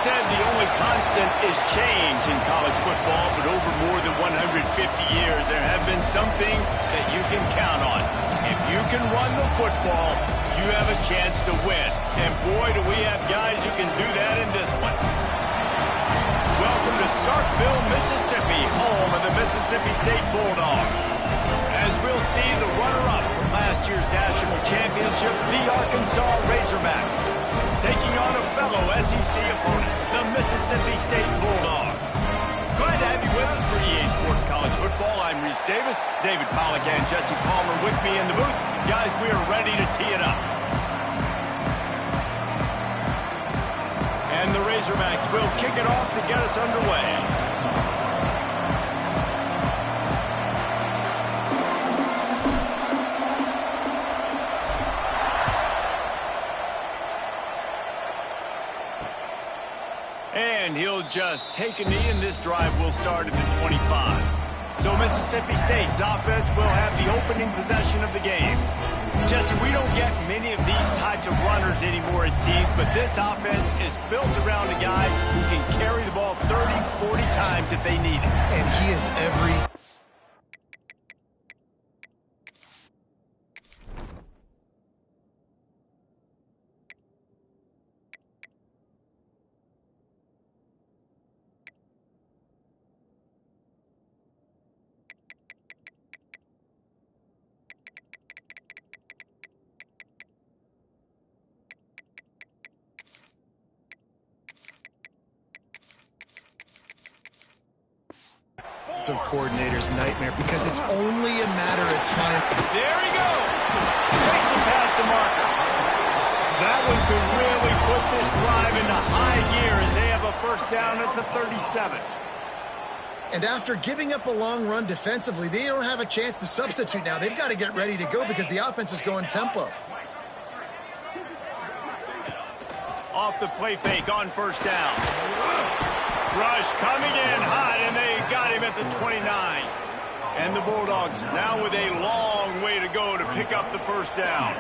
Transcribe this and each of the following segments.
said the only constant is change in college football, but over more than 150 years, there have been some things that you can count on. If you can run the football, you have a chance to win. And boy, do we have guys who can do that in this one. Welcome to Starkville, Mississippi, home of the Mississippi State Bulldogs. As we'll see the runner-up from last year's national championship, the Arkansas Razorbacks, taking on a fellow SEC opponent, the Mississippi State Bulldogs. Glad to have you with us for EA Sports College Football. I'm Reese Davis, David Pollack and Jesse Palmer with me in the booth. Guys, we are ready to tee it up. And the Razorbacks will kick it off to get us underway. And he'll just take a knee, and this drive will start at the 25. So Mississippi State's offense will have the opening possession of the game. Jesse, we don't get many of these types of runners anymore, it seems, but this offense is built around a guy who can carry the ball 30, 40 times if they need it. And he is every... It's a coordinator's nightmare because it's only a matter of time. There he goes. Takes it past the marker. That one could really put this drive into high gear as they have a first down at the 37. And after giving up a long run defensively, they don't have a chance to substitute now. They've got to get ready to go because the offense is going tempo. Off the play fake on first down. Rush coming in hot, and they got him at the 29. And the Bulldogs now with a long way to go to pick up the first down.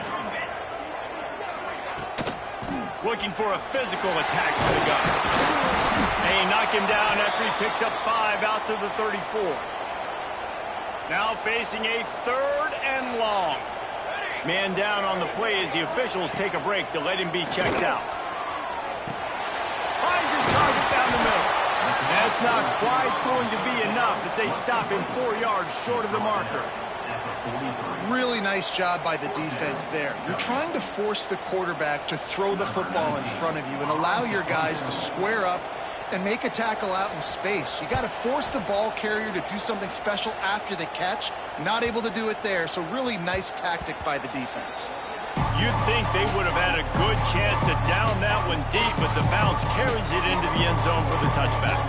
Looking for a physical attack to the gun. They knock him down after he picks up 5 out to the 34. Now facing a third and long. Man down on the play as the officials take a break to let him be checked out. Finds his target down the middle. That's not quite going to be enough as they stop him 4 yards short of the marker. Really nice job by the defense there. You're trying to force the quarterback to throw the football in front of you and allow your guys to square up and make a tackle out in space. You got to force the ball carrier to do something special after the catch. Not able to do it there, so really nice tactic by the defense. You'd think they would have had a good chance to down that one deep, but the bounce carries it into the end zone for the touchback.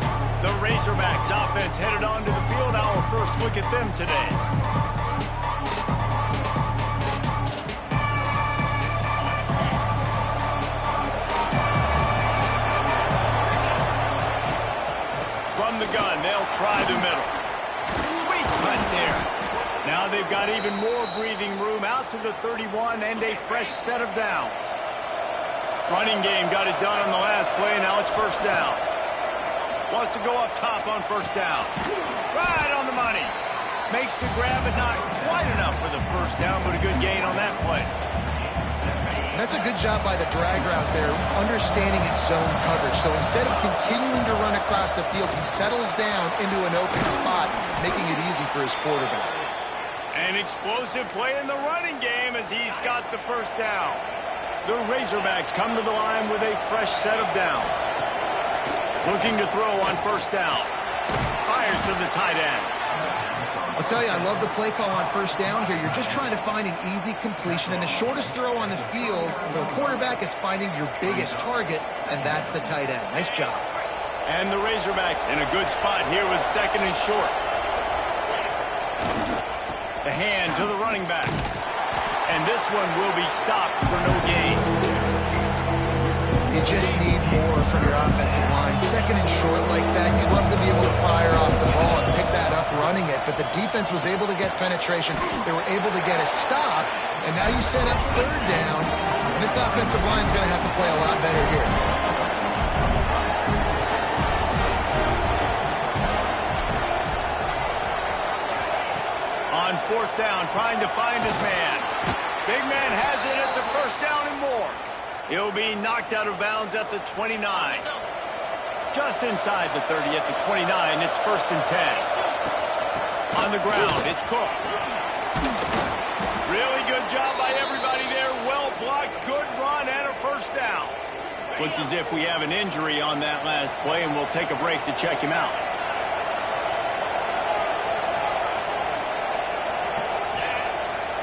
The Razorbacks offense headed onto the field. Our first look at them today. From the gun, they'll try the middle. Sweet cut there. Now they've got even more breathing room out to the 31 and a fresh set of downs. Running game got it done on the last play, and now it's first down. Wants to go up top on first down. Right on the money. Makes the grab, but not quite enough for the first down, but a good gain on that play. That's a good job by the drag route there, understanding its zone coverage. So instead of continuing to run across the field, he settles down into an open spot, making it easy for his quarterback. An explosive play in the running game as he's got the first down. The Razorbacks come to the line with a fresh set of downs. Looking to throw on first down. Fires to the tight end. I'll tell you, I love the play call on first down here. You're just trying to find an easy completion, and the shortest throw on the field for the quarterback is finding your biggest target, and that's the tight end. Nice job. And the Razorbacks in a good spot here with second and short. The hand to the running back. And this one will be stopped for no gain. You just need more from your offensive line. Second and short like that, you'd love to be able to fire off the ball and pick that up running it, but the defense was able to get penetration. They were able to get a stop, and now you set up third down, and this offensive line is going to have to play a lot better here. on 4th down, trying to find his man. Big man has it. It's a 1st down and more. He'll be knocked out of bounds at the 29. Just inside the 30 at the 29. It's 1st and 10. On the ground, it's Cook. Really good job by everybody there. Well blocked, good run, and a 1st down. Looks as if we have an injury on that last play, and we'll take a break to check him out.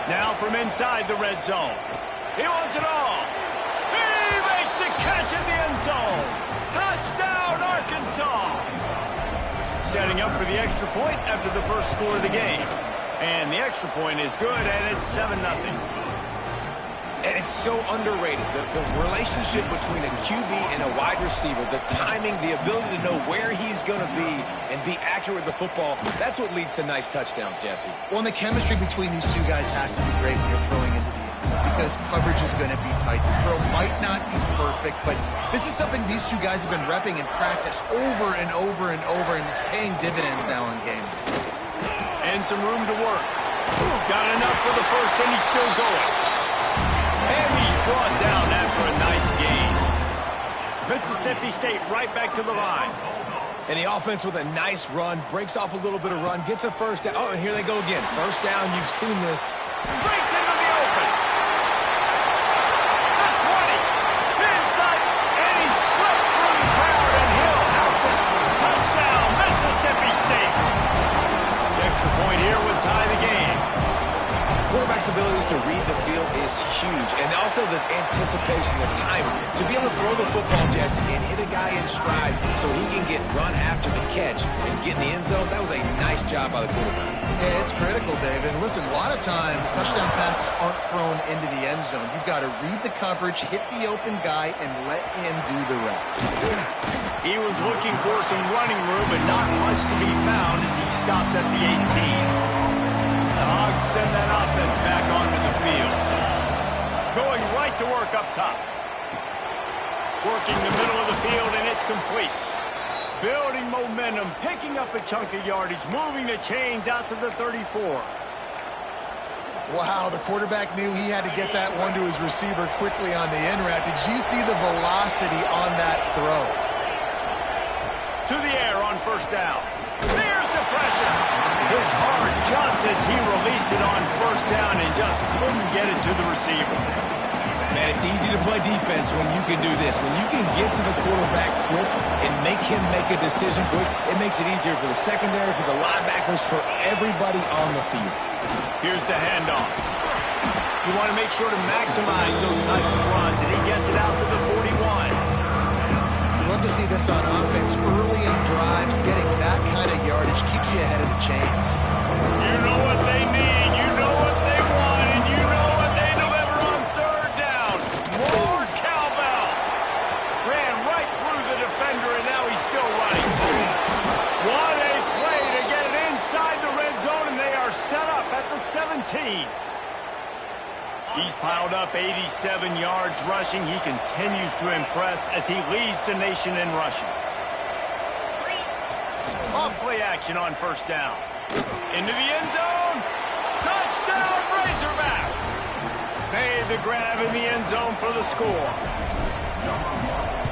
Now from inside the red zone. He wants it all. He makes the catch in the end zone. Touchdown, Arkansas. Setting up for the extra point after the first score of the game. And the extra point is good, and it's 7-0. And it's so underrated. The relationship between a QB and a wide receiver, the timing, the ability to know where he's going to be and be accurate with the football, that's what leads to nice touchdowns, Jesse. Well, and the chemistry between these two guys has to be great when you're throwing into the end zone because coverage is going to be tight. The throw might not be perfect, but this is something these two guys have been repping in practice over and over and over, and it's paying dividends now in game. And some room to work. Got enough for the first, and he's still going. And he's brought down after a nice gain. Mississippi State right back to the line. And the offense with a nice run, breaks off a little bit of run, gets a 1st down. Oh, and here they go again. 1st down, you've seen this. Breaks into the open. The 20. Inside. And he slipped through the crowd, and Hill house it. Touchdown, Mississippi State. The extra point here would tie the game. Quarterback's abilities to read the field is huge. And also the anticipation, the timing. To be able to throw the football, Jesse, and hit a guy in stride so he can get run after the catch and get in the end zone, that was a nice job by the quarterback. Yeah, it's critical, David. And listen, a lot of times touchdown passes aren't thrown into the end zone. You've got to read the coverage, hit the open guy, and let him do the rest. He was looking for some running room, but not much to be found as he stopped at the 18. The Hogs send that offense back onto the field. Going right to work up top. Working the middle of the field, and it's complete. Building momentum, picking up a chunk of yardage, moving the chains out to the 34. Wow, the quarterback knew he had to get that one to his receiver quickly on the in route. Did you see the velocity on that throw? To the air on 1st down. There's the pressure. Hit hard just as he released it on 1st down and just couldn't get it to the receiver. Man, it's easy to play defense when you can do this. When you can get to the quarterback quick and make him make a decision quick, it makes it easier for the secondary, for the linebackers, for everybody on the field. Here's the handoff. You want to make sure to maximize those types of runs, and he gets it out to the 41. Love to see this on offense. Early in drives, getting that kind of yardage keeps you ahead of the chains. You know what they need, you know what they want, and you know what they deliver on 3rd down. More cowbell. Ran right through the defender, and now he's still running. What a play to get it inside the red zone, and they are set up at the 17. He's piled up 87 yards rushing. He continues to impress as he leads the nation in rushing. Off play action on 1st down. Into the end zone. Touchdown, Razorbacks. Made the grab in the end zone for the score.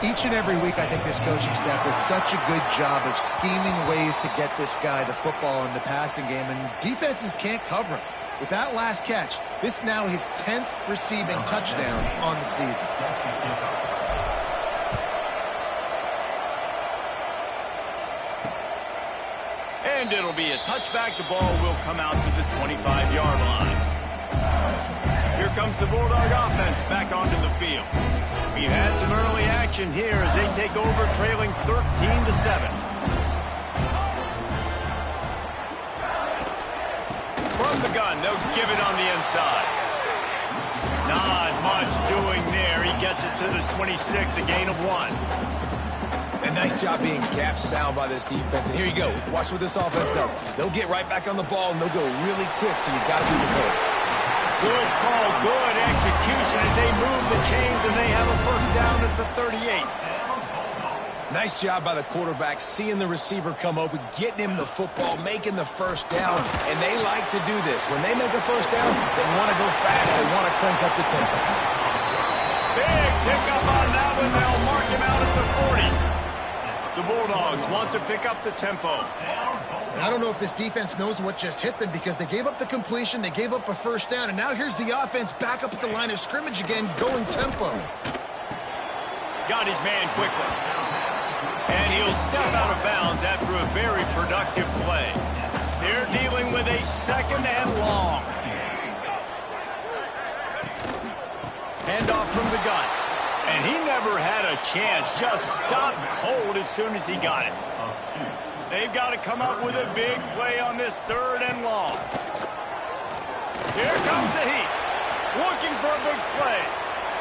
Each and every week, I think this coaching staff does such a good job of scheming ways to get this guy the football in the passing game, and defenses can't cover him. With that last catch, this now his 10th receiving touchdown on the season. And it'll be a touchback. The ball will come out to the 25-yard line. Here comes the Bulldog offense back onto the field. We've had some early action here as they take over, trailing 13-7. From the gun, they'll give it on the inside. Not much doing there. He gets it to the 26, a gain of 1. And nice job being gap sound by this defense. And here you go. Watch what this offense does. They'll get right back on the ball, and they'll go really quick, so you got to be prepared. Good call, good execution as they move the chains, and they have a 1st down at the 38. Nice job by the quarterback, seeing the receiver come open, getting him the football, making the first down, and they like to do this. When they make a first down, they want to go fast. They want to crank up the tempo. Big pickup on that one. They'll mark him out at the 40. The Bulldogs want to pick up the tempo. And I don't know if this defense knows what just hit them because they gave up the completion, they gave up a first down, and now here's the offense back up at the line of scrimmage again, going tempo. Got his man quickly. And he'll step out of bounds after a very productive play. They're dealing with a second and long. Handoff from the gun. And he never had a chance. Just stopped cold as soon as he got it. They've got to come up with a big play on this third and long. Here comes the heat. Looking for a big play.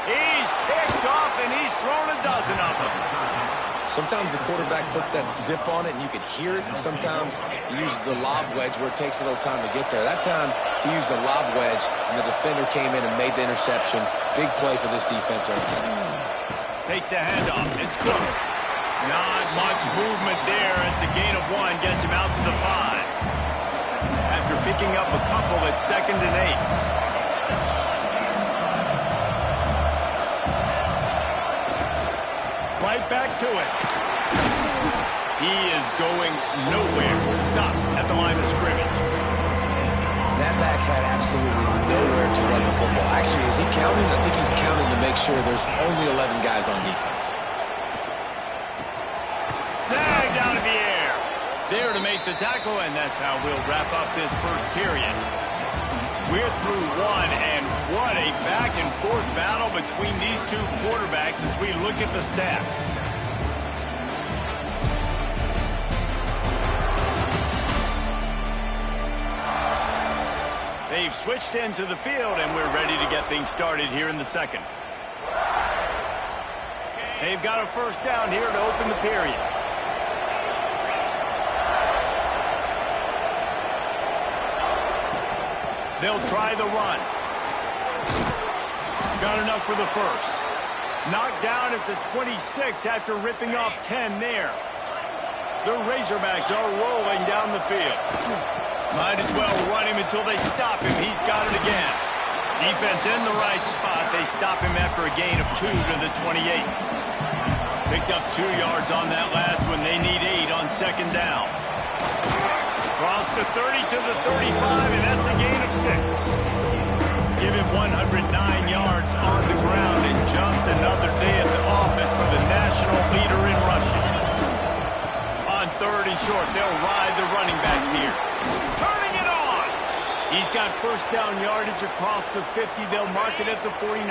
He's picked off and he's thrown a dozen of them. Sometimes the quarterback puts that zip on it and you can hear it, and sometimes he uses the lob wedge where it takes a little time to get there. That time he used the lob wedge and the defender came in and made the interception. Big play for this defense. Takes a handoff. It's Cook. Not much movement there. It's a gain of 1. Gets him out to the 5. After picking up a couple at 2nd and 8. Right back to it. He is going nowhere. Stop at the line of scrimmage. That back had absolutely nowhere to run the football. Actually, is he counting? I think he's counting to make sure there's only 11 guys on defense. Snagged out of the air. There to make the tackle, and that's how we'll wrap up this first period. We're through one, and what a back-and-forth battle between these two quarterbacks as we look at the stats. They've switched into the field, and we're ready to get things started here in the second. They've got a first down here to open the period. They'll try the run. Got enough for the first. Knocked down at the 26 after ripping off 10 there. The Razorbacks are rolling down the field. Might as well run him until they stop him. He's got it again. Defense in the right spot. They stop him after a gain of 2 to the 28. Picked up 2 yards on that last one. They need 8 on second down. Cross the 30 to the 35, and that's a gain of 6. Give him 109 yards on the ground, and just another day at the office for the national leader in rushing. On 3rd and short, they'll ride the running back here. Turning it on! He's got first down yardage across the 50. They'll mark it at the 49.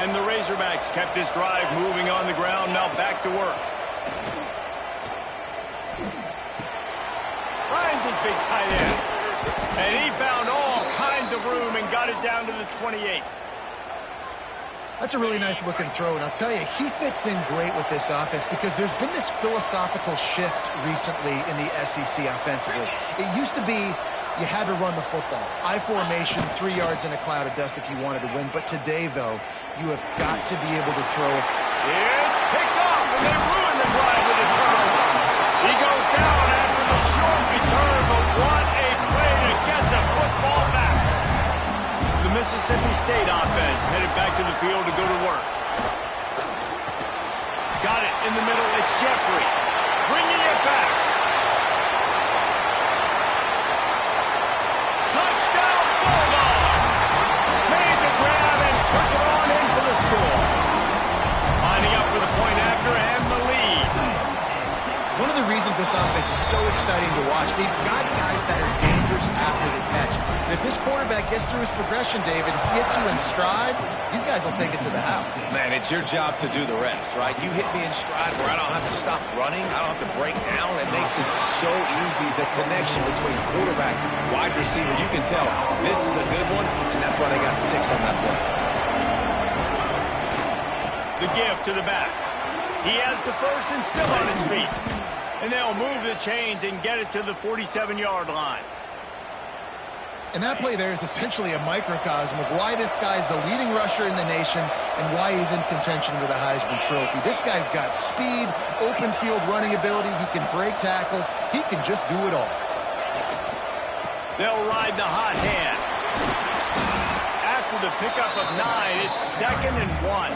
And the Razorbacks kept this drive moving on the ground. Now back to work. Ryan's his big tight end. And he found all kinds of room and got it down to the 28. That's a really nice looking throw, and I'll tell you, he fits in great with this offense because there's been this philosophical shift recently in the SEC offensively. It used to be you had to run the football. I formation, 3 yards in a cloud of dust if you wanted to win. But today, though, you have got to be able to throw. It's picked off, and they ruin the drive with a turnover. He goes down after the short return, but what a play to get the football back. The Mississippi State offense headed back to the field to go to work. Got it in the middle. It's Jeffrey bringing it back. Touchdown Bulldogs! Made the grab and took it on in for the score. Lining up for the point after and the lead. One of the reasons this offense is so exciting to watch, they've got guys that are dangerous after the catch. And if this quarterback gets through his progression, David, hits you in stride, these guys will take it to the house. Man, it's your job to do the rest, right? You hit me in stride where I don't have to stop running. I don't have to break down. It makes it so easy. The connection between quarterback, wide receiver, you can tell this is a good one, and that's why they got 6 on that play. The give to the back. He has the first and still on his feet. And they'll move the chains and get it to the 47-yard line. And that play there is essentially a microcosm of why this guy's the leading rusher in the nation and why he's in contention with a Heisman Trophy. This guy's got speed, open field running ability. He can break tackles. He can just do it all. They'll ride the hot hand. After the pickup of 9, it's 2nd and 1.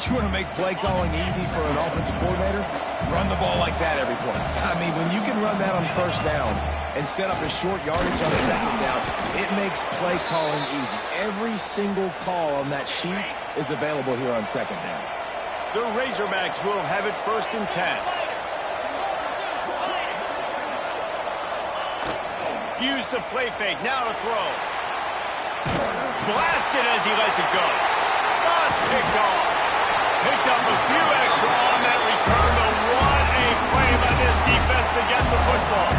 You want to make play calling easy for an offensive coordinator? Run the ball like that every play. I mean, when you can run that on first down and set up a short yardage on second down, it makes play calling easy. Every single call on that sheet is available here on second down. The Razorbacks will have it 1st and 10. Use the play fake. Now to throw. Blasted as he lets it go. Oh, it's picked off. Picked up a few extra on that return, but what a play by this defense to get the football.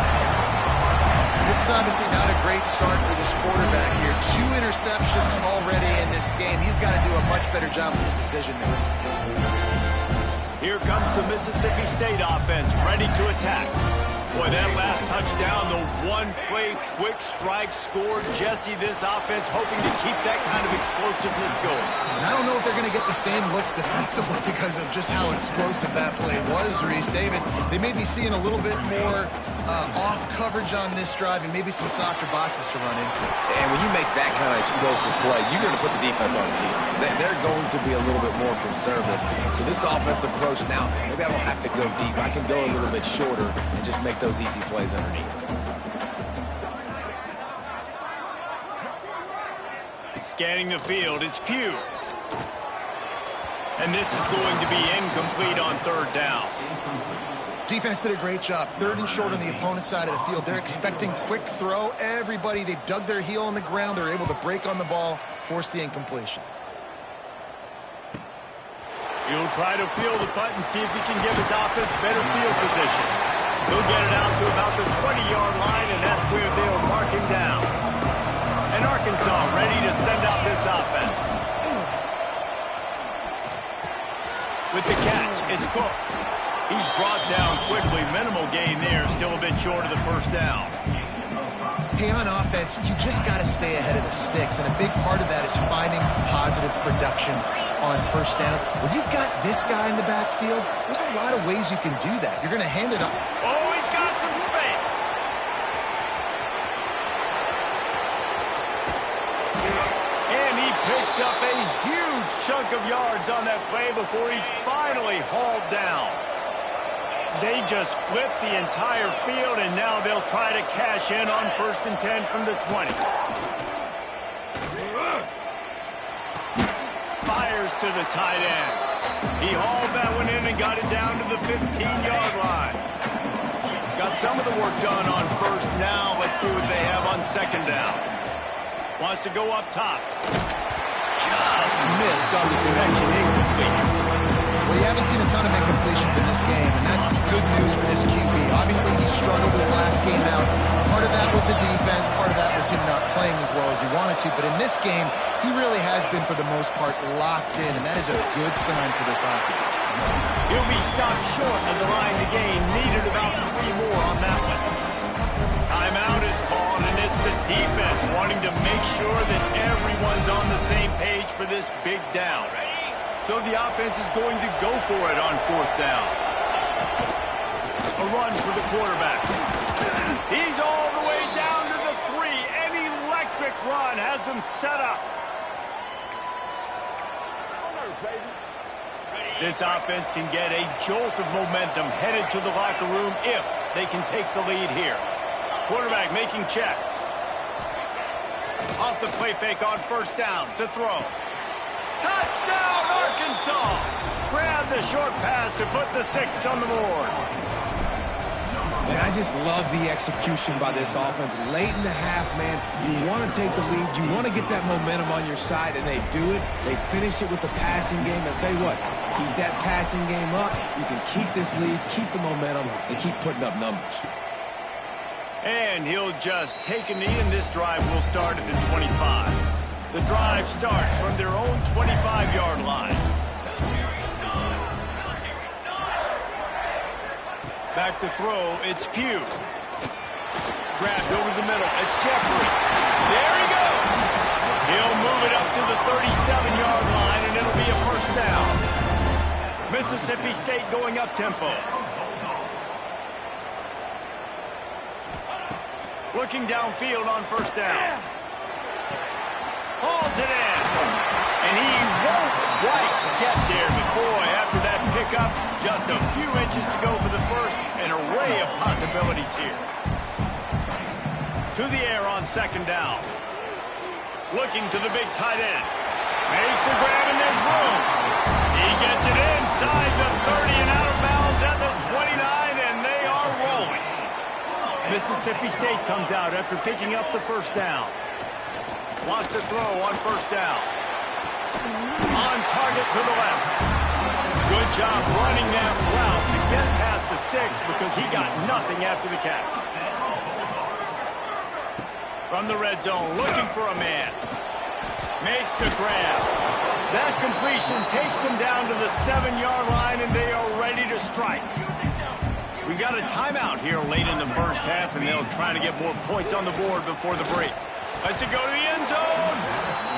This is obviously not a great start for this quarterback here. 2 interceptions already in this game. He's got to do a much better job with his decision-making. Here comes the Mississippi State offense, ready to attack. Boy, that last touchdown, the one-play quick strike scored. Jesse, this offense hoping to keep that kind of explosiveness going. And I don't know if they're going to get the same looks defensively because of just how explosive that play was, Reese. David, they may be seeing a little bit more off coverage on this drive and maybe some softer boxes to run into. And when you make that kind of explosive play, you're going to put the defense on its heels. They're going to be a little bit more conservative. So this offensive approach now, maybe I don't have to go deep. I can go a little bit shorter and just make those easy plays underneath. Scanning the field, it's Pugh. And this is going to be incomplete on 3rd down. Defense did a great job. 3rd and short on the opponent's side of the field. They're expecting quick throw. Everybody, they dug their heel on the ground. They're able to break on the ball, force the incompletion. He'll try to field the punt and see if he can give his offense better field position. He'll get it out to about the 20-yard line, and that's where they'll mark him down. And Arkansas ready to send out this offense. With the catch, it's Cook. He's brought down quickly. Minimal gain there, still a bit short of the 1st down. Hey, on offense, you just got to stay ahead of the sticks, and a big part of that is finding positive production on 1st down. When you've got this guy in the backfield, there's a lot of ways you can do that. You're going to hand it up. Oh, he's got some space. And he picks up a huge chunk of yards on that play before he's finally hauled down. They just flipped the entire field, and now they'll try to cash in on 1st and 10 from the 20. Fires to the tight end. He hauled that one in and got it down to the 15-yard line. Got some of the work done on 1st. Now let's see what they have on 2nd down. Wants to go up top. Just missed on the connection, incomplete. Well, you haven't seen a ton of incompletions in this game, and that's good news for this QB. Obviously, he struggled his last game out. Part of that was the defense. Part of that was him not playing as well as he wanted to. But in this game, he really has been, for the most part, locked in, and that is a good sign for this offense. He'll be stopped short of the line to gain. Needed about 3 more on that one. Timeout is called, and it's the defense wanting to make sure that everyone's on the same page for this big down. So the offense is going to go for it on 4th down. A run for the quarterback. He's all the way down to the 3. An electric run has him set up. This offense can get a jolt of momentum headed to the locker room if they can take the lead here. Quarterback making checks. Off the play fake on 1st down to throw. Touchdown, Arkansas! Grab the short pass to put the 6 on the board. Man, I just love the execution by this offense. Late in the half, man, you want to take the lead. You want to get that momentum on your side, and they do it. They finish it with the passing game. I'll tell you what, keep that passing game up. You can keep this lead, keep the momentum, and keep putting up numbers. And he'll just take a knee, and this drive will start at the 25. The drive starts from their own 25-yard line. Back to throw, it's Pugh. Grabbed over the middle. It's Jeffrey. There he goes. He'll move it up to the 37-yard line, and it'll be a first down. Mississippi State going up-tempo. Looking downfield on first down. Hauls it in. And he won't quite get there. But boy, after that pickup, just a few inches to go for the first. An array of possibilities here. To the air on second down. Looking to the big tight end. Makes the grab and there's room. He gets it inside the 30 and out of bounds at the 29, and they are rolling. Mississippi State comes out after picking up the first down. Wants to throw on first down. On target to the left. Good job running that route to get past the sticks because he got nothing after the catch. From the red zone, looking for a man. Makes the grab. That completion takes them down to the 7-yard line, and they are ready to strike. We've got a timeout here late in the first half, and they'll try to get more points on the board before the break. Let's it go to the end zone.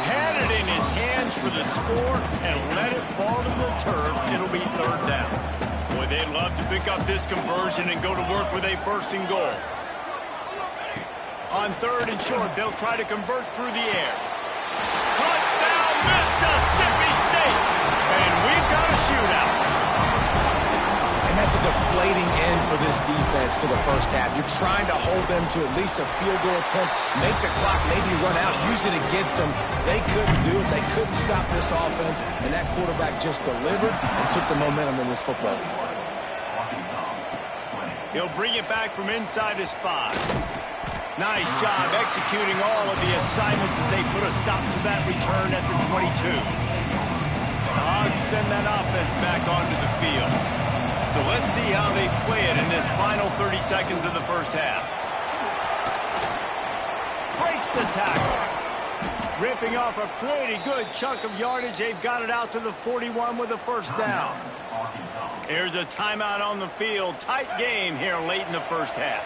Had it in his hands for the score and let it fall to the turf. It'll be third down. Boy, they'd love to pick up this conversion and go to work with a first and goal. On third and short, they'll try to convert through the air. Touchdown, Mississippi State! And we've got a shootout. And that's a deflating end for this defense to the first half. You're trying to hold them to at least a field goal attempt, make the clock maybe run out, use it against them. They couldn't do it. They couldn't stop this offense, and that quarterback just delivered and took the momentum in this football game. He'll bring it back from inside his 5. Nice job executing all of the assignments as they put a stop to that return at the 22. The Hogs send that offense back onto the field. So let's see how they play it in this final 30 seconds of the first half. Breaks the tackle. Ripping off a pretty good chunk of yardage. They've got it out to the 41 with a first down. Here's a timeout on the field. Tight game here late in the first half.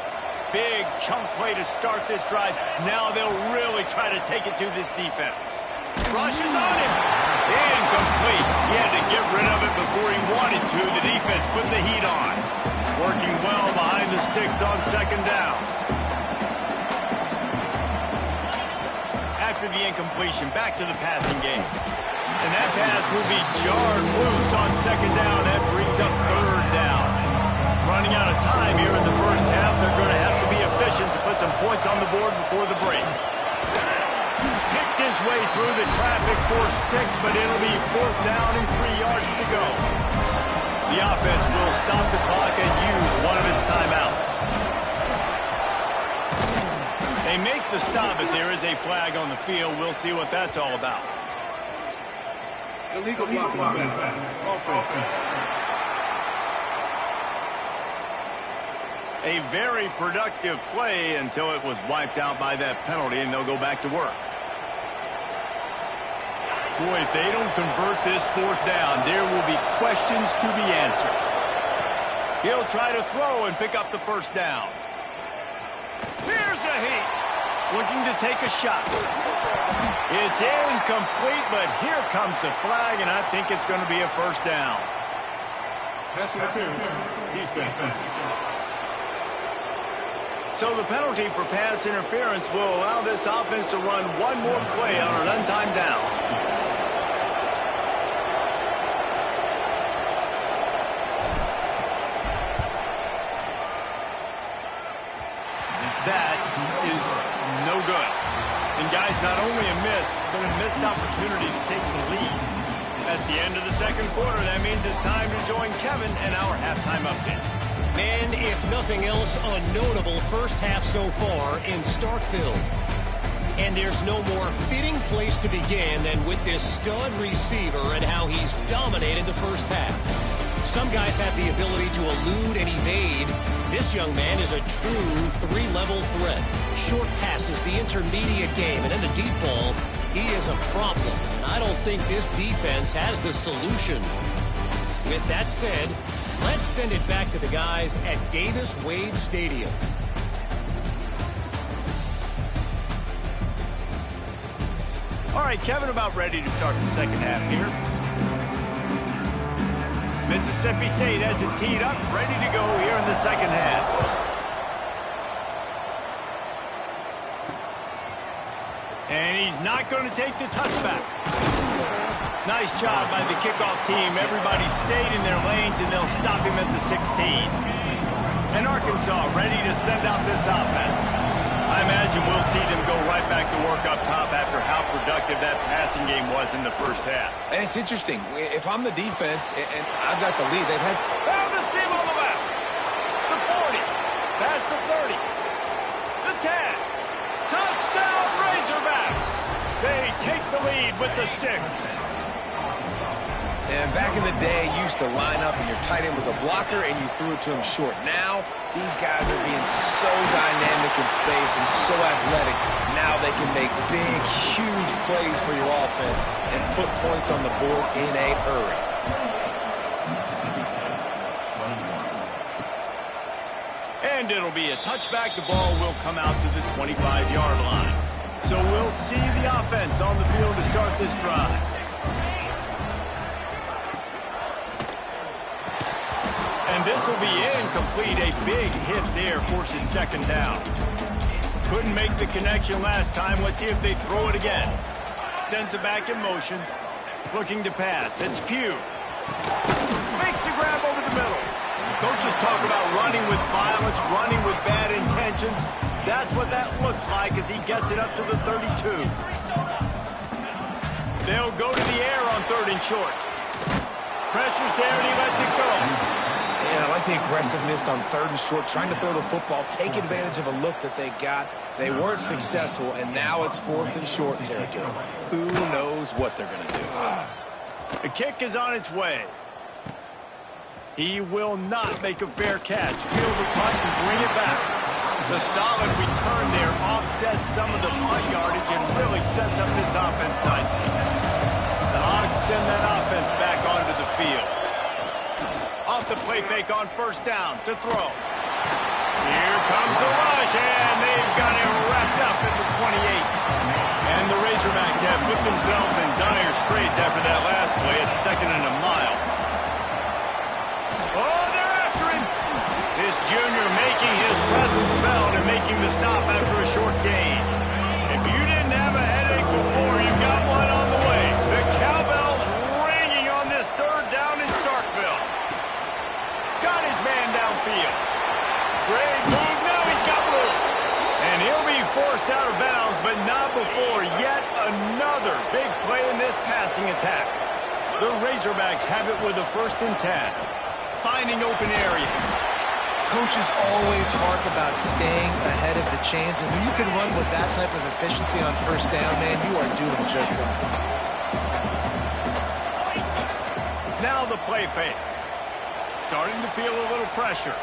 Big chunk play to start this drive. Now they'll really try to take it to this defense. Rushes on him. Incomplete. He had to get rid of it before he wanted to. The defense put the heat on. Working well behind the sticks on second down. After the incompletion, back to the passing game. And that pass will be jarred loose on second down. That brings up third down. Running out of time here in the first half. They're going to have to be efficient to put some points on the board before the break. Picked his way through the traffic for 6, but it'll be fourth down and 3 yards to go. The offense will stop the clock and use one of its timeouts. They make the stop, but there is a flag on the field. We'll see what that's all about. Illegal blocking. A very productive play until it was wiped out by that penalty, and they'll go back to work. Boy, if they don't convert this fourth down, there will be questions to be answered. He'll try to throw and pick up the first down. Here's a heat. Looking to take a shot. It's incomplete, but here comes the flag, and I think it's going to be a first down. Pass interference. Defense. So the penalty for pass interference will allow this offense to run one more play on an untimed down. That is no good. And guys, not only a miss, but a missed opportunity to take the lead. That's the end of the second quarter. That means it's time to join Kevin and our halftime update. And if nothing else, a notable first half so far in Starkville. And there's no more fitting place to begin than with this stud receiver and how he's dominated the first half. Some guys have the ability to elude and evade. This young man is a true three-level threat. Short passes, the intermediate game, and in the deep ball, he is a problem. And I don't think this defense has the solution. With that said, let's send it back to the guys at Davis Wade Stadium. All right, Kevin, about ready to start the second half here. Mississippi State has it teed up, ready to go here in the second half. And he's not going to take the touchback. Nice job by the kickoff team. Everybody stayed in their lanes, and they'll stop him at the 16. And Arkansas ready to send out this offense. I imagine we'll see them go right back to work up top after how productive that passing game was in the first half. And it's interesting. If I'm the defense and I've got the lead, they've had... Found the seam on the left. The 40. Past the 30. The 10. Touchdown Razorbacks. They take the lead with the 6. And back in the day, you used to line up and your tight end was a blocker and you threw it to him short. Now, these guys are being so dynamic in space and so athletic. Now they can make big, huge plays for your offense and put points on the board in a hurry. And it'll be a touchback. The ball will come out to the 25-yard line. So we'll see the offense on the field to start this drive. And this will be incomplete. A big hit there forces second down. Couldn't make the connection last time. Let's see if they throw it again. Sends it back in motion. Looking to pass. It's Pugh. Makes the grab over the middle. Coaches talk about running with violence, running with bad intentions. That's what that looks like as he gets it up to the 32. They'll go to the air on 3rd and short. Pressure's there and he lets it go. And I like the aggressiveness on 3rd and short, trying to throw the football, take advantage of a look that they got. They weren't successful, and now it's 4th and short territory. Who knows what they're going to do? The kick is on its way. He will not make a fair catch. Field the punt and bring it back. The solid return there offsets some of the punt yardage and really sets up this offense nicely. The Hogs send that offense back onto the field. Off the play fake on 1st down to throw. Here comes the rush, and they've got it wrapped up at the 28. And the Razorbacks have put themselves in dire straits after that last play at 2nd and a mile. Oh, they're after him. This junior making his presence felt and making the stop after a short gain. If you didn't have a headache before, you've got one on the way. The cowbell's ringing on this 3rd down in Starkville. Got his man downfield. Great move. Now he's got room. And he'll be forced out of bounds, but not before yet another big play in this passing attack. The Razorbacks have it with a 1st and 10. Finding open areas. Coaches always harp about staying ahead of the chains, and when you can run with that type of efficiency on 1st down, man, you are doing just that. Now the play fake. Starting to feel a little pressure.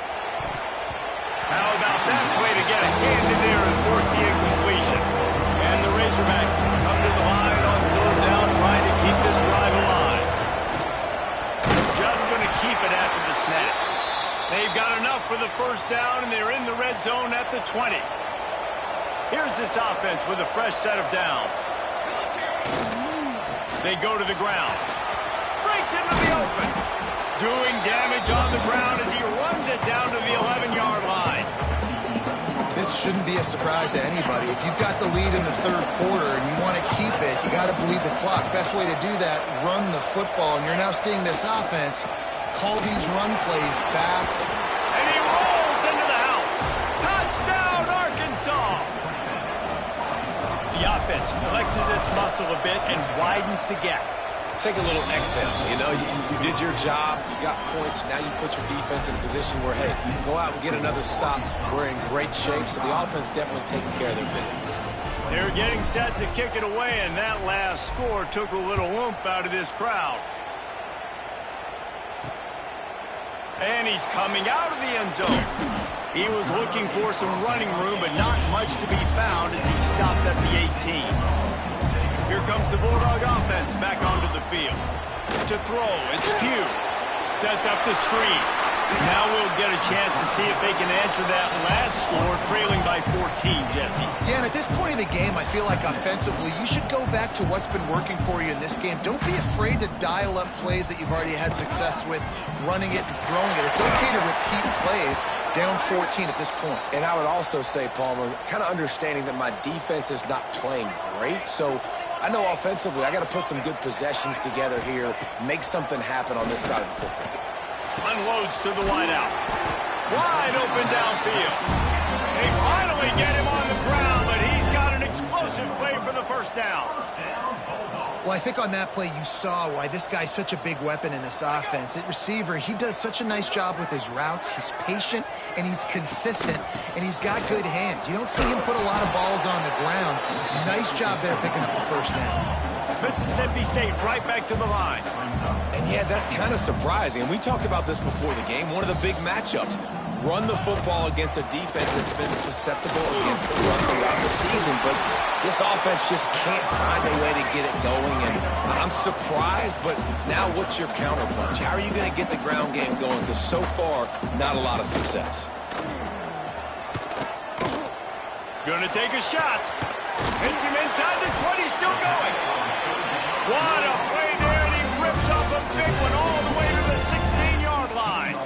How about that play to get a hand in there and force the incompletion? And the Razorbacks come to the line on 3rd down, trying to keep this drive alive. Just going to keep it after the snap. They've got enough for the 1st down, and they're in the red zone at the 20. Here's this offense with a fresh set of downs. They go to the ground. Breaks into the open. Doing damage on the ground as he runs it down to the 11-yard line. This shouldn't be a surprise to anybody. If you've got the lead in the 3rd quarter and you want to keep it, you got to bleed the clock. Best way to do that, run the football. And you're now seeing this offense call these run plays back. And he rolls into the house. Touchdown, Arkansas! The offense flexes its muscle a bit and widens the gap. Take a little exhale. You know, you did your job. You got points. Now you put your defense in a position where, hey, go out and get another stop. We're in great shape, so the offense definitely taking care of their business. They're getting set to kick it away, and that last score took a little oomph out of this crowd. And he's coming out of the end zone. He was looking for some running room, but not much to be found as he stopped at the 18. Here comes the Bulldog offense back onto the field. To throw, it's Pugh. Sets up the screen. Now we'll get a chance to see if they can answer that last score, trailing by 14, Jesse. Yeah, and at this point of the game, I feel like offensively, you should go back to what's been working for you in this game. Don't be afraid to dial up plays that you've already had success with, running it and throwing it. It's okay to repeat plays down 14 at this point. And I would also say, Palmer, kind of understanding that my defense is not playing great, so I know offensively I got to put some good possessions together here, make something happen on this side of the football. Unloads to the wideout. Wide open downfield. They finally get him on the ground, but he's got an explosive play for the first down. Well, I think on that play you saw why this guy's such a big weapon in this offense. At receiver, he does such a nice job with his routes. He's patient, and he's consistent, and he's got good hands. You don't see him put a lot of balls on the ground. Nice job there picking up the first down. Mississippi State right back to the line. And yeah, that's kind of surprising. And we talked about this before the game. One of the big matchups. Run the football against a defense that's been susceptible against the run throughout the season. But this offense just can't find a way to get it going. And I'm surprised, but now what's your counterpunch? How are you going to get the ground game going? Because so far, not a lot of success. Going to take a shot. Hits him inside the 20, still going. What a play there, and he rips off a big one all the way to the 16-yard line.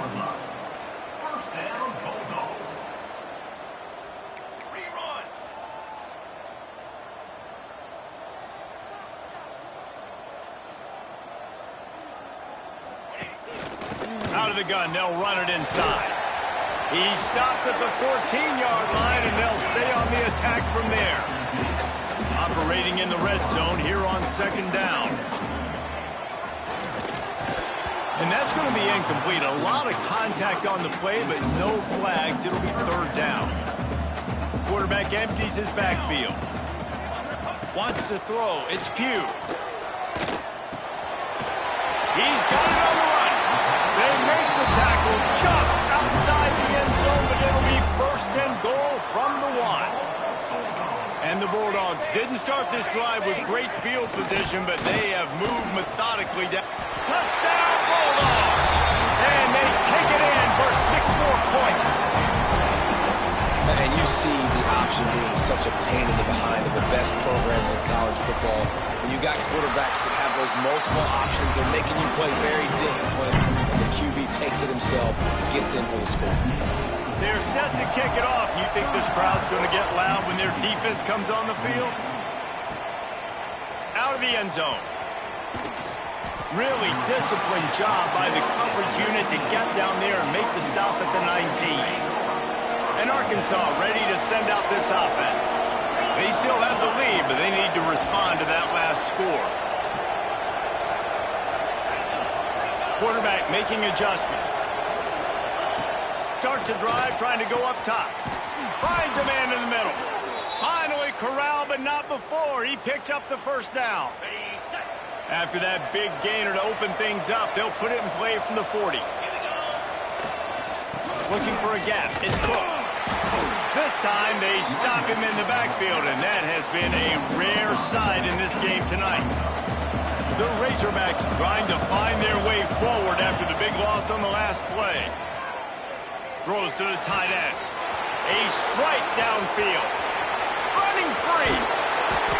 First down, Bulldogs. Rerun. Out of the gun, they'll run it inside. He's stopped at the 14-yard line, and they'll stay on the attack from there. Operating in the red zone here on second down. And that's going to be incomplete. A lot of contact on the play, but no flags. It'll be third down. Quarterback empties his backfield. Wants to throw. It's Pugh. He's got it on the run. They make the tackle just outside the end zone, but it'll be first and goal from the 1. And the Bulldogs didn't start this drive with great field position, but they have moved methodically down. Touchdown, Bulldogs! And they take it in for 6 more points. And you see the option being such a pain in the behind of the best programs in college football. When you got quarterbacks that have those multiple options, they're making you play very disciplined, and the QB takes it himself, gets in for the score. They're set to kick it off. You think this crowd's going to get loud when their defense comes on the field? Out of the end zone. Really disciplined job by the coverage unit to get down there and make the stop at the 19. And Arkansas ready to send out this offense. They still have the lead, but they need to respond to that last score. Quarterback making adjustments. Starts a drive trying to go up top. Finds a man in the middle. Finally corralled, but not before. He picks up the first down. After that big gainer to open things up, they'll put it in play from the 40. Looking for a gap. It's Cook. This time they stop him in the backfield, and that has been a rare sight in this game tonight. The Razorbacks trying to find their way forward after the big loss on the last play. Throws to the tight end. A strike downfield. Running free.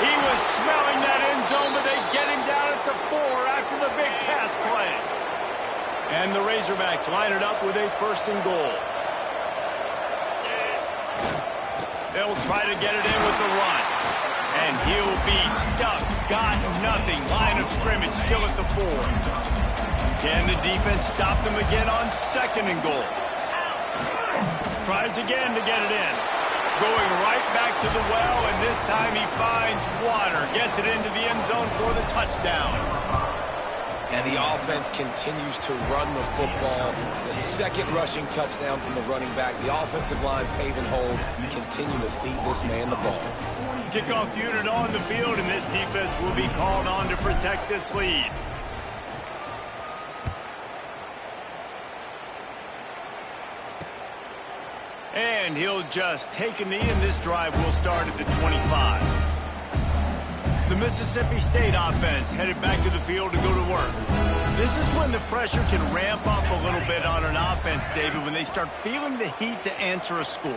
He was smelling that end zone, but they get him down at the 4 after the big pass play. And the Razorbacks line it up with a first and goal. They'll try to get it in with the run. And he'll be stuck. Got nothing. Line of scrimmage still at the 4. Can the defense stop them again on second and goal? Tries again to get it in. Going right back to the well, and this time he finds water. Gets it into the end zone for the touchdown. And the offense continues to run the football. The second rushing touchdown from the running back. The offensive line paving holes. Continue to feed this man the ball. Kickoff unit on the field, and this defense will be called on to protect this lead. And he'll just take a knee, and this drive will start at the 25. The Mississippi State offense headed back to the field to go to work. This is when the pressure can ramp up a little bit on an offense, David, when they start feeling the heat to answer a score.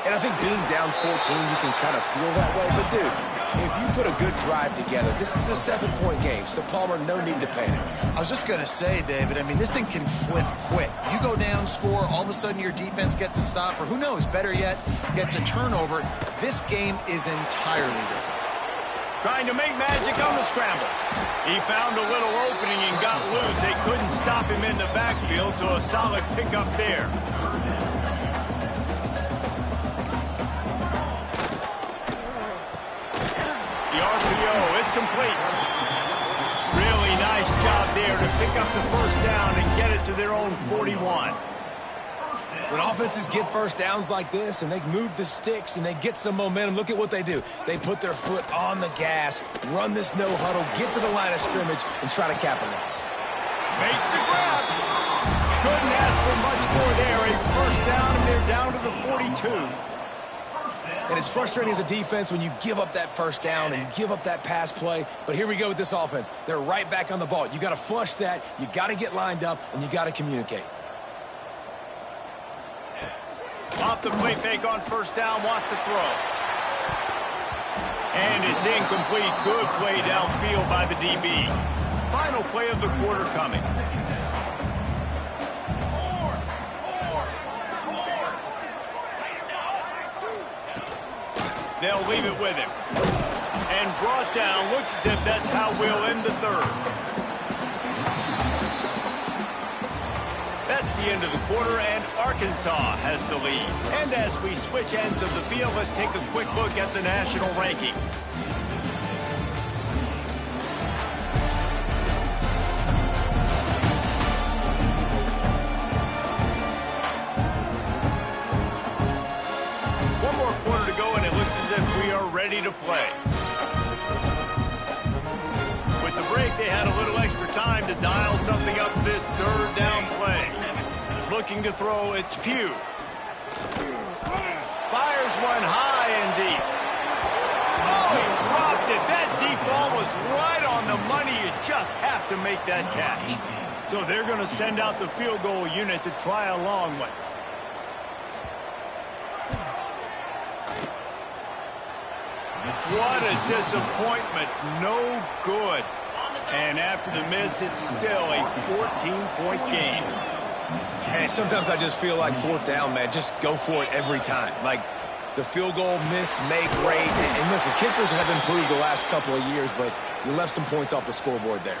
And I think being down 14, you can kind of feel that way. But, dude, if you put a good drive together, this is a 7-point game, so Palmer, no need to panic. I was just going to say, David, I mean, this thing can flip quick. You go down, score, all of a sudden your defense gets a stop, or who knows, better yet, gets a turnover. This game is entirely different. Trying to make magic on the scramble. He found a little opening and got loose. They couldn't stop him in the backfield, so a solid pickup there. The RPO, it's complete. Really nice job there to pick up the first down and get it to their own 41. When offenses get first downs like this and they move the sticks and they get some momentum, look at what they do. They put their foot on the gas, run this no huddle, get to the line of scrimmage, and try to capitalize. Makes the grab. Couldn't ask for much more there. A first down, and they're down to the 42. And it's frustrating as a defense when you give up that first down and give up that pass play. But here we go with this offense. They're right back on the ball. You got to flush that. You got to get lined up, and you got to communicate. Off the play fake on first down, wants to throw. And it's incomplete. Good play downfield by the DB. Final play of the quarter coming. They'll leave it with him. And brought down. Looks as if that's how we'll end the third. That's the end of the quarter, and Arkansas has the lead. And as we switch ends of the field, let's take a quick look at the national rankings. One more quarter to go, and it looks as if we are ready to play. With the break, they had a little extra time to dial something up this third down play. Looking to throw, it's Pugh. Fires one high and deep. Oh, he dropped it. That deep ball was right on the money. You just have to make that catch. So they're going to send out the field goal unit to try a long one. What a disappointment. No good. And after the miss, it's still a 14-point game. And sometimes I just feel like fourth down, man, just go for it every time. Like the field goal, miss, make, rate. And listen, kickers have improved the last couple of years, but you left some points off the scoreboard there.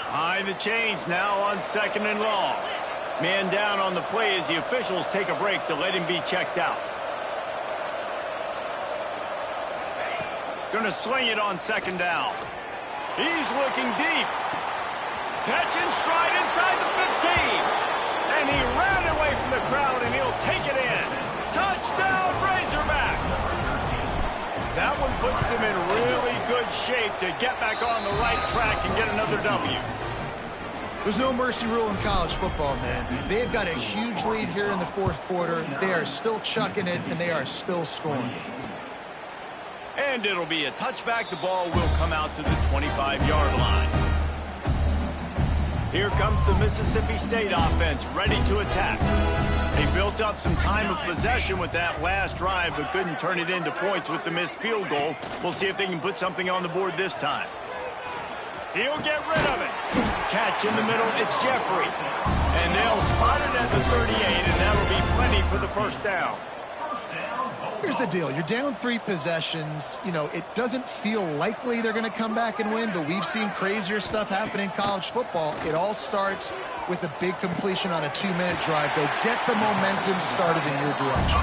Behind the chains now on 2nd and long. Man down on the play as the officials take a break to let him be checked out. Going to sling it on 2nd down. He's looking deep. Catch in stride inside the 15. And he ran away from the crowd, and he'll take it in. Touchdown, Razorbacks! That one puts them in really good shape to get back on the right track and get another W. There's no mercy rule in college football, man. They've got a huge lead here in the fourth quarter. They are still chucking it, and they are still scoring. And it'll be a touchback. The ball will come out to the 25-yard line. Here comes the Mississippi State offense, ready to attack. They built up some time of possession with that last drive, but couldn't turn it into points with the missed field goal. We'll see if they can put something on the board this time. He'll get rid of it. Catch in the middle, it's Jeffrey. And they'll spot it at the 38, and that'll be plenty for the first down. Here's the deal. You're down 3 possessions. You know, it doesn't feel likely they're going to come back and win, but we've seen crazier stuff happen in college football. It all starts with a big completion on a 2-minute drive. They'll get the momentum started in your direction.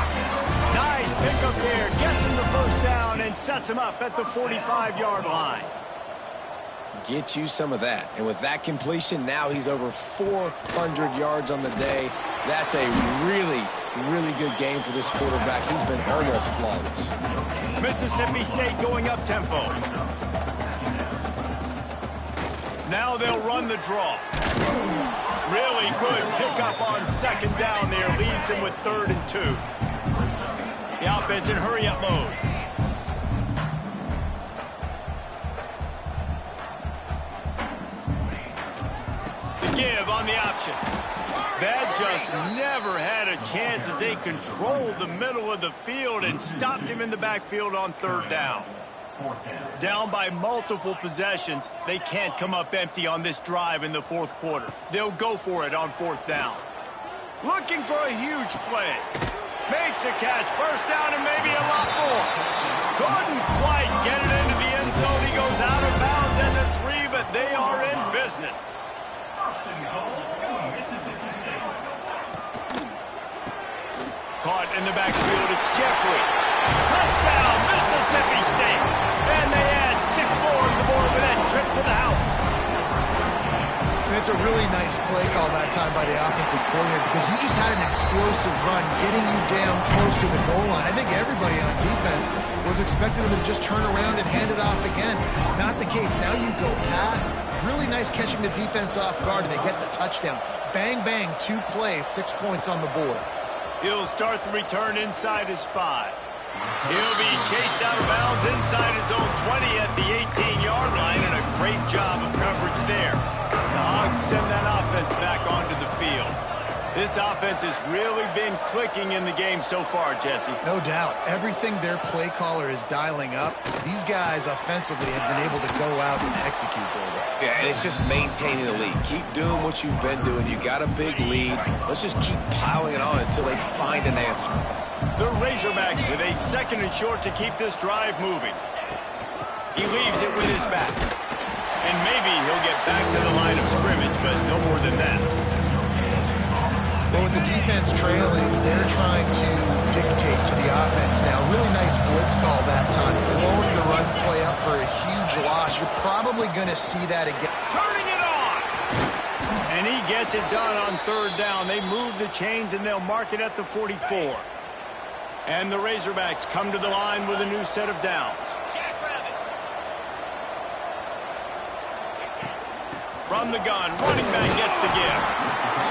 Nice pickup there. Gets him the first down and sets him up at the 45-yard line. Get you some of that. And with that completion, now he's over 400 yards on the day. That's a really good game for this quarterback. He's been almost flawless. Mississippi State going up tempo. Now they'll run the draw. Really good pickup on 2nd down there. Leaves them with 3rd and 2. The offense in hurry-up mode. give on the option. That just never had a chance as they controlled the middle of the field and stopped him in the backfield on third down. Down by multiple possessions, they can't come up empty on this drive in the fourth quarter. They'll go for it on fourth down. Looking for a huge play. Makes a catch, first down and maybe a lot more. Couldn't quite get it into the end zone. He goes out of bounds at the 3, but they are in business. Caught in the backfield, it's Jeffrey. Touchdown, Mississippi State. And they add 6 more to the board with that trip to the house. And it's a really nice play call that time by the offensive coordinator because you just had an explosive run getting you down close to the goal line. I think everybody on defense was expecting them to just turn around and hand it off again. Not the case. Now you go pass. Really nice catching the defense off guard, and they get the touchdown. Bang, bang, 2 plays, 6 points on the board. He'll start the return inside his 5. He'll be chased out of bounds inside his own 20 at the 18-yard line, and a great job of coverage there. The Hogs send that offense back onto the field. This offense has really been clicking in the game so far, Jesse. No doubt. Everything their play caller is dialing up, these guys offensively have been able to go out and execute, David. Yeah, and it's just maintaining the lead. Keep doing what you've been doing. You got a big lead. Let's just keep piling it on until they find an answer. The Razorbacks with a 2nd and short to keep this drive moving. He leaves it with his back. And maybe he'll get back to the line of scrimmage, but no more than that. Well, with the defense trailing, they're trying to dictate to the offense now. Really nice blitz call that time. Blowing the run play up for a huge loss. You're probably going to see that again. Turning it on! And he gets it done on third down. They move the chains, and they'll mark it at the 44. And the Razorbacks come to the line with a new set of downs. From the gun, running back gets the gift.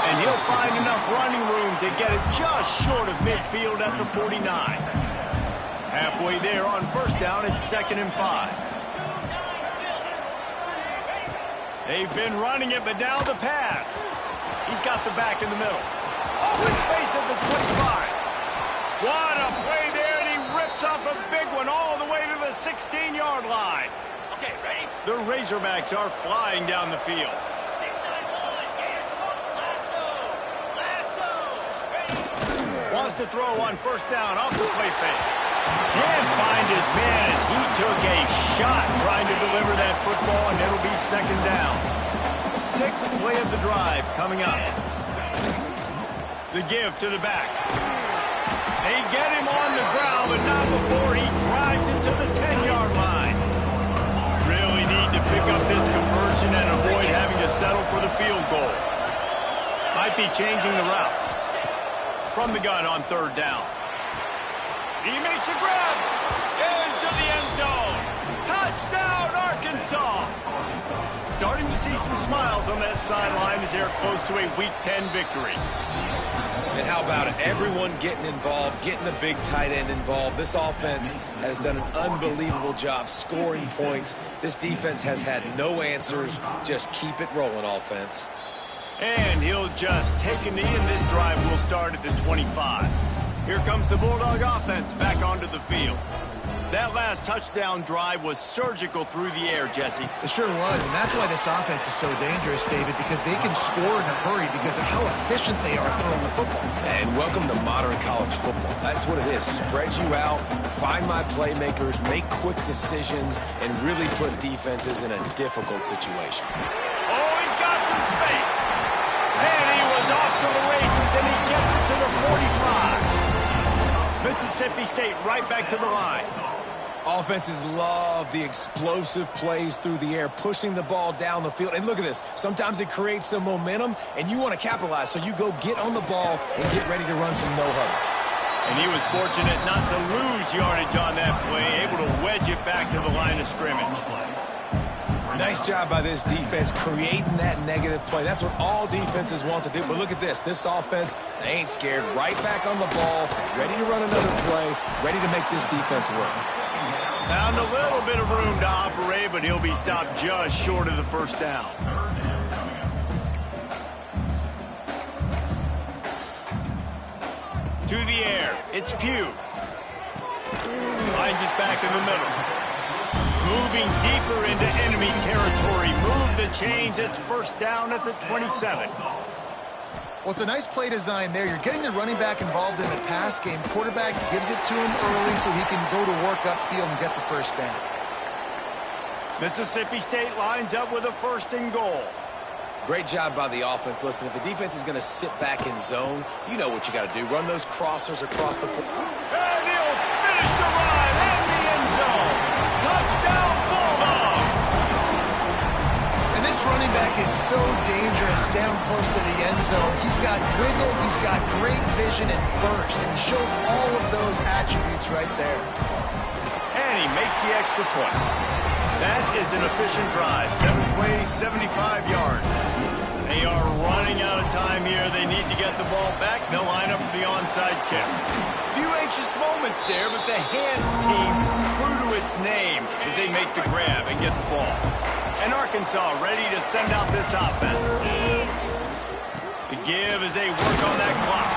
And he'll find enough running room to get it just short of midfield at the 49. Halfway there on first down, it's 2nd and 5. They've been running it, but now the pass. He's got the back in the middle. Open space at the 25. What a play there, and he rips off a big one all the way to the 16-yard line. Okay, ready? The Razorbacks are flying down the field. Wants to throw on first down off the play fake. Can't find his man as he took a shot trying to deliver that football, and it'll be 2nd down. 6th play of the drive coming up. The give to the back. They get him on the ground, but not before he drives it to the 10-yard line. Really need to pick up this conversion and avoid having to settle for the field goal. Might be changing the route. From the gun on third down. He makes a grab into the end zone. Touchdown, Arkansas. Starting to see some smiles on that sideline as they're close to a Week 10 victory. And how about it? Everyone getting involved, getting the big tight end involved. This offense has done an unbelievable job scoring points. This defense has had no answers. Just keep it rolling, offense. And he'll just take a knee, and this drive will start at the 25. Here comes the Bulldog offense back onto the field. That last touchdown drive was surgical through the air, Jesse. It sure was, and that's why this offense is so dangerous, David, because they can score in a hurry because of how efficient they are throwing the football. And welcome to modern college football. That's what it is. Spread you out, find my playmakers, make quick decisions, and really put defenses in a difficult situation. Oh, he's got some space. And he was off to the races, and he gets it to the 45. Mississippi State right back to the line. Offenses love the explosive plays through the air, pushing the ball down the field. And look at this. Sometimes it creates some momentum, and you want to capitalize. So you go get on the ball and get ready to run some no-huddle. And he was fortunate not to lose yardage on that play, able to wedge it back to the line of scrimmage. Nice job by this defense creating that negative play. That's what all defenses want to do. But look at this. This offense, they ain't scared. Right back on the ball, ready to run another play, ready to make this defense work. Found a little bit of room to operate, but he'll be stopped just short of the first down. To the air. It's Pugh. Finds us back in the middle. Moving deeper into enemy territory. Move the chains. It's first down at the 27. Well, it's a nice play design there. You're getting the running back involved in the pass game. Quarterback gives it to him early so he can go to work upfield and get the first down. Mississippi State lines up with a 1st and goal. Great job by the offense. Listen, if the defense is going to sit back in zone, you know what you got to do. Run those crossers across the field. And he'll finish the run in the end zone. Touchdown, Bulldogs! And this running back is so dangerous down close to the end zone. He's got wiggle, he's got great vision and burst, and he showed all of those attributes right there. And he makes the extra point. That is an efficient drive. 7 plays, 75 yards. They are running out of time here. They need to get the ball back. They'll line up for the onside kick. Few anxious moments there, but the hands team true to its name as they make the grab and get the ball. And Arkansas ready to send out this offense. The give as they work on that clock.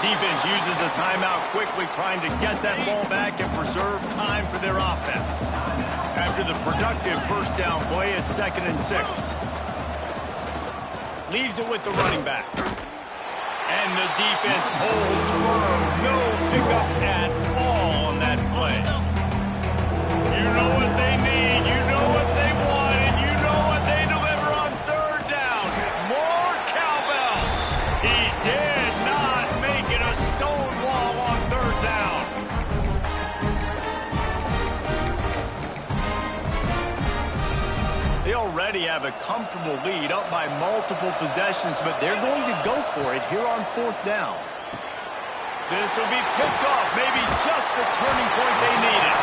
Defense uses a timeout quickly, trying to get that ball back and preserve time for their offense. After the productive first down play, it's 2nd and 6. Leaves it with the running back. And the defense holds firm. No pickup at all on that play. You know what they need. You know what they want. And you know what they deliver on 3rd down. More cowbell. He did not make it a stonewall on 3rd down. They already have a comfortable lead, up by multiple possessions, but they're going to go for it here on 4th down. This will be picked off, maybe just the turning point they needed.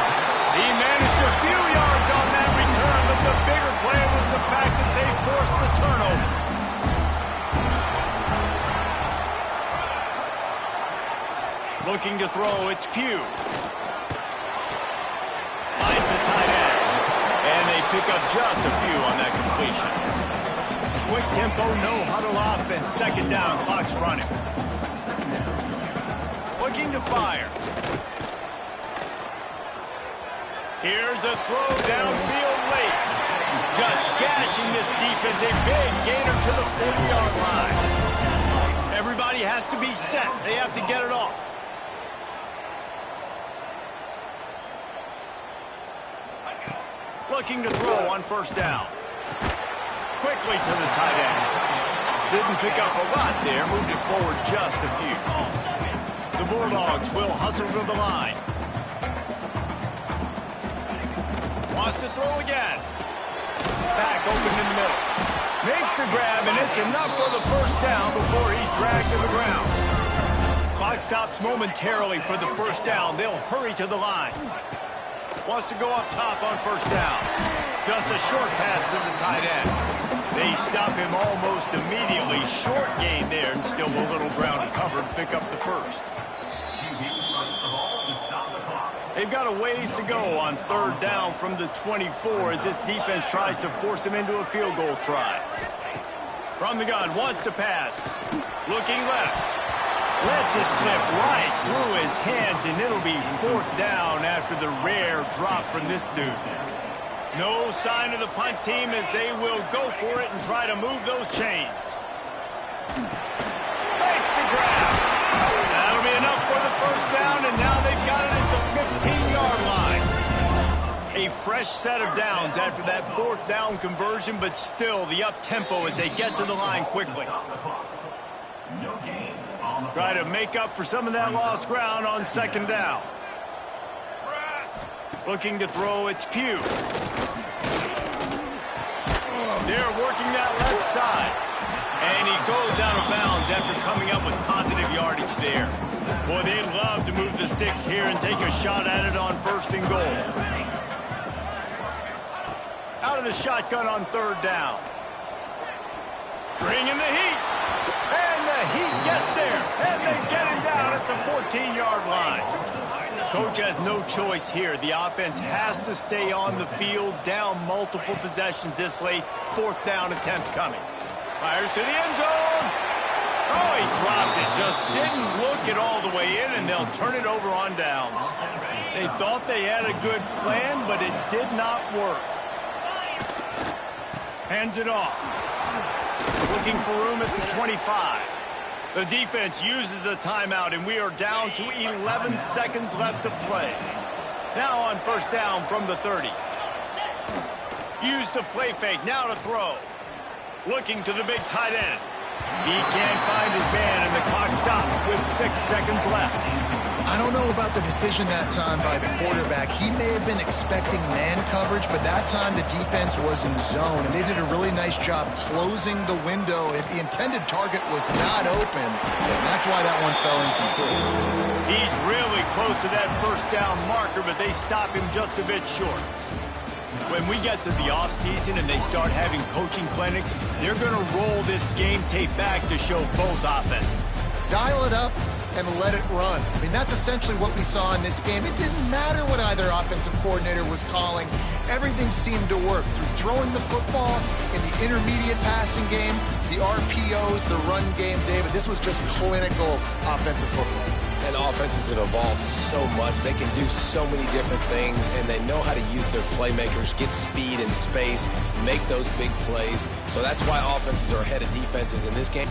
He managed a few yards on that return, but the bigger play was the fact that they forced the turnover. Looking to throw, it's Pugh. Finds the tight end. And they pick up just a few on that completion. Quick tempo, no huddle offense. 2nd down, clock's running. Looking to fire. Here's a throw downfield late. Just gashing this defense. A big gainer to the 40-yard line. Everybody has to be set. They have to get it off. Looking to throw on 1st down. Quickly to the tight end. Didn't pick up a lot there. Moved it forward just a few. The Bulldogs will hustle to the line. Wants to throw again. Back open in the middle. Makes the grab, and it's enough for the 1st down before he's dragged to the ground. Clock stops momentarily for the 1st down. They'll hurry to the line. Wants to go up top on 1st down. Just a short pass to the tight end. They stop him almost immediately. Short gain there, and still a little ground to cover and pick up the 1st. They've got a ways to go on 3rd down from the 24 as this defense tries to force him into a field goal try. From the gun, wants to pass. Looking left. Lets it slip right through his hands, and it'll be 4th down after the rare drop from this dude. No sign of the punt team as they will go for it and try to move those chains. Makes the grab. That'll be enough for the 1st down, and now they've got it at the 15-yard line. A fresh set of downs after that 4th down conversion, but still the up-tempo as they get to the line quickly. Try to make up for some of that lost ground on 2nd down. Looking to throw, it's Pugh. They're working that left side. And he goes out of bounds after coming up with positive yardage there. Boy, they'd love to move the sticks here and take a shot at it on 1st and goal. Out of the shotgun on 3rd down. Bringing the heat. And the heat gets there. And they get him down at the 14-yard line. Coach has no choice here. The offense has to stay on the field, down multiple possessions this late. 4th down attempt coming. Fires to the end zone. Oh, he dropped it. Just didn't look it all the way in, and they'll turn it over on downs. They thought they had a good plan, but it did not work. Hands it off. Looking for room at the 25. The defense uses a timeout, and we are down to 11 seconds left to play. Now on first down from the 30. Use the play fake. Now to throw. Looking to the big tight end. He can't find his man, and the clock stops with 6 seconds left. I don't know about the decision that time by the quarterback. He may have been expecting man coverage, but that time the defense was in zone, and they did a really nice job closing the window. The intended target was not open, and that's why that one fell incomplete. He's really close to that first down marker, but they stop him just a bit short. When we get to the offseason and they start having coaching clinics, they're going to roll this game tape back to show both offenses. Dial it up and let it run. I mean, that's essentially what we saw in this game. It didn't matter what either offensive coordinator was calling. Everything seemed to work through throwing the football in the intermediate passing game, the RPOs, the run game, David. This was just clinical offensive football. And offenses have evolved so much. They can do so many different things, and they know how to use their playmakers, get speed and space, make those big plays. So that's why offenses are ahead of defenses in this game.